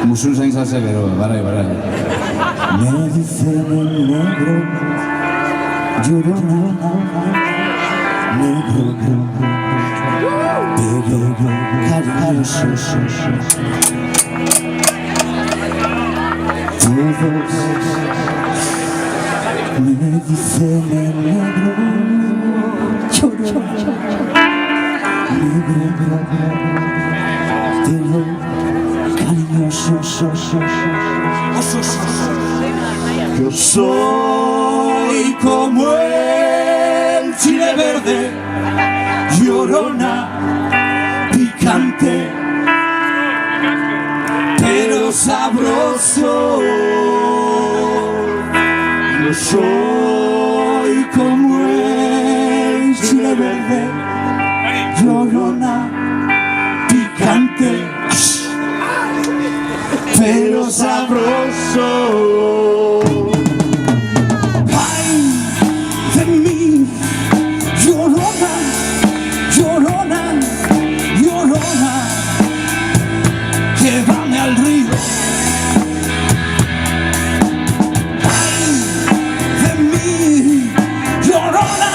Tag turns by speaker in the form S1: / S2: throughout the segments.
S1: Musun zain zase gero, barai.
S2: Me dicen el negro, llorona, negro, pero cariñoso. Todos me dicen el negro, llorona, negro, pero cariñoso. Yo soy como el chile verde, llorona, picante, pero sabroso. Yo soy como el chile verde, llorona, picante, pero sabroso. Llévame al río. Ay, de mí, llorona,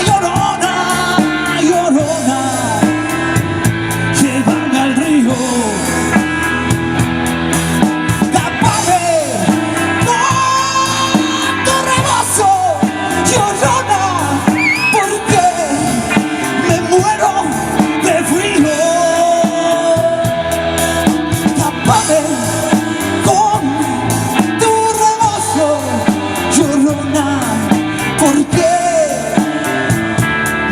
S2: llorona, llorona. Llévame al río. Tápame con tu rebozo, llorona, porque me muero de frío. Con tu rebozo, llorona, porque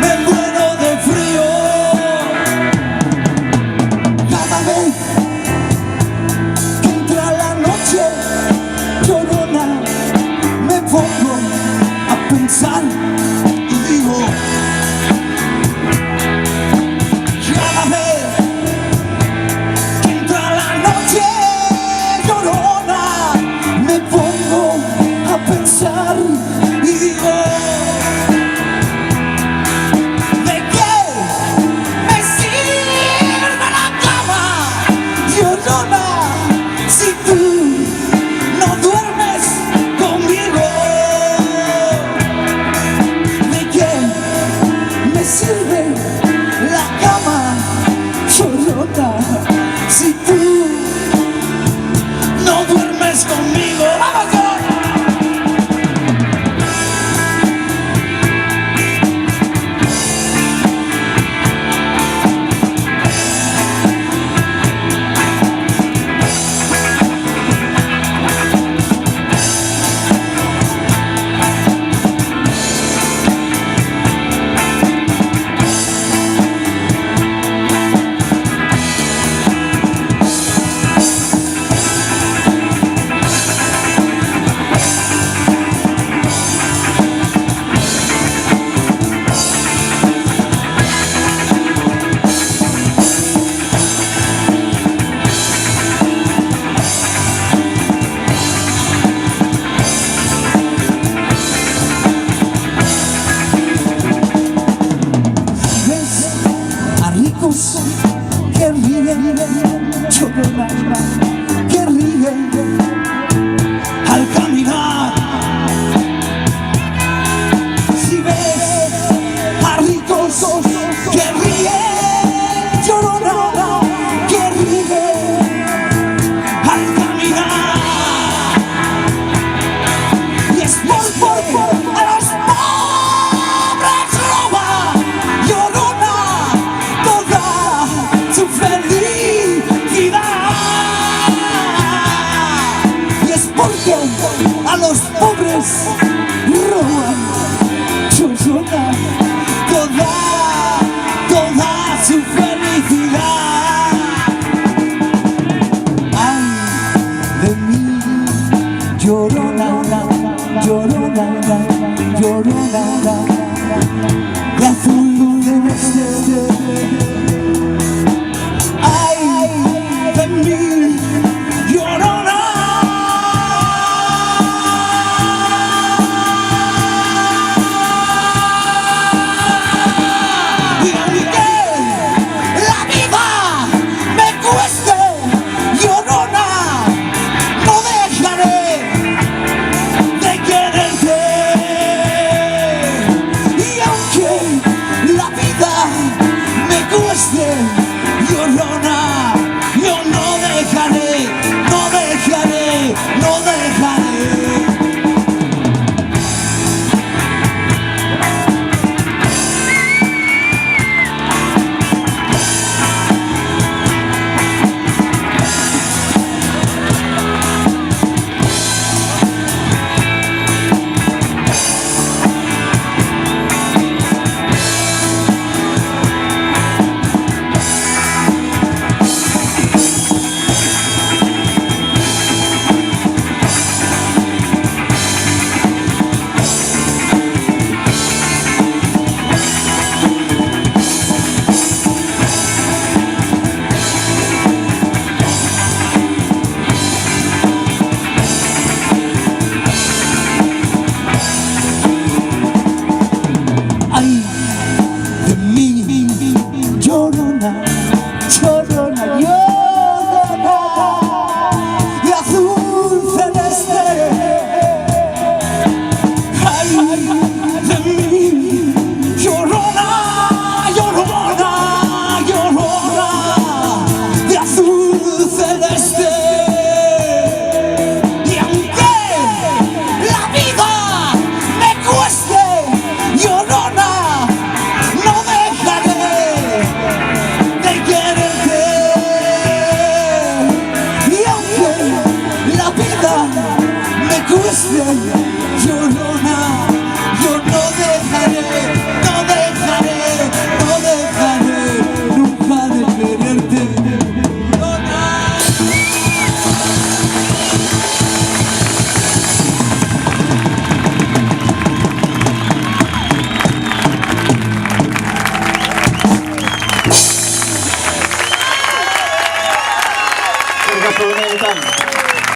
S2: me muero de frío. Cada vez que entra la noche, llorona, me pongo a pensar y digo, cada vez pensar y digo, ¿de qué me sirve la cama, llorona, si tú no duermes conmigo? ¿De qué me sirve la cama, llorona, si tú no duermes conmigo? ¡Vamos! Que ríen, llorona, que ríen al caminar. Si ves a ricos que ríen, llorona, que ríen al caminar. Y es por a los pobres roba, llorona, toda su felicidad. Y es porque a los pobres roban, llorona, toda su felicidad. Ay de mí, llorona, llorona, llorona, de azul celeste. Ay de mí, llorona. Y dulce, llorona, yo no dejaré, no dejaré, no dejaré nunca de quererte, llorona.
S3: Gracias,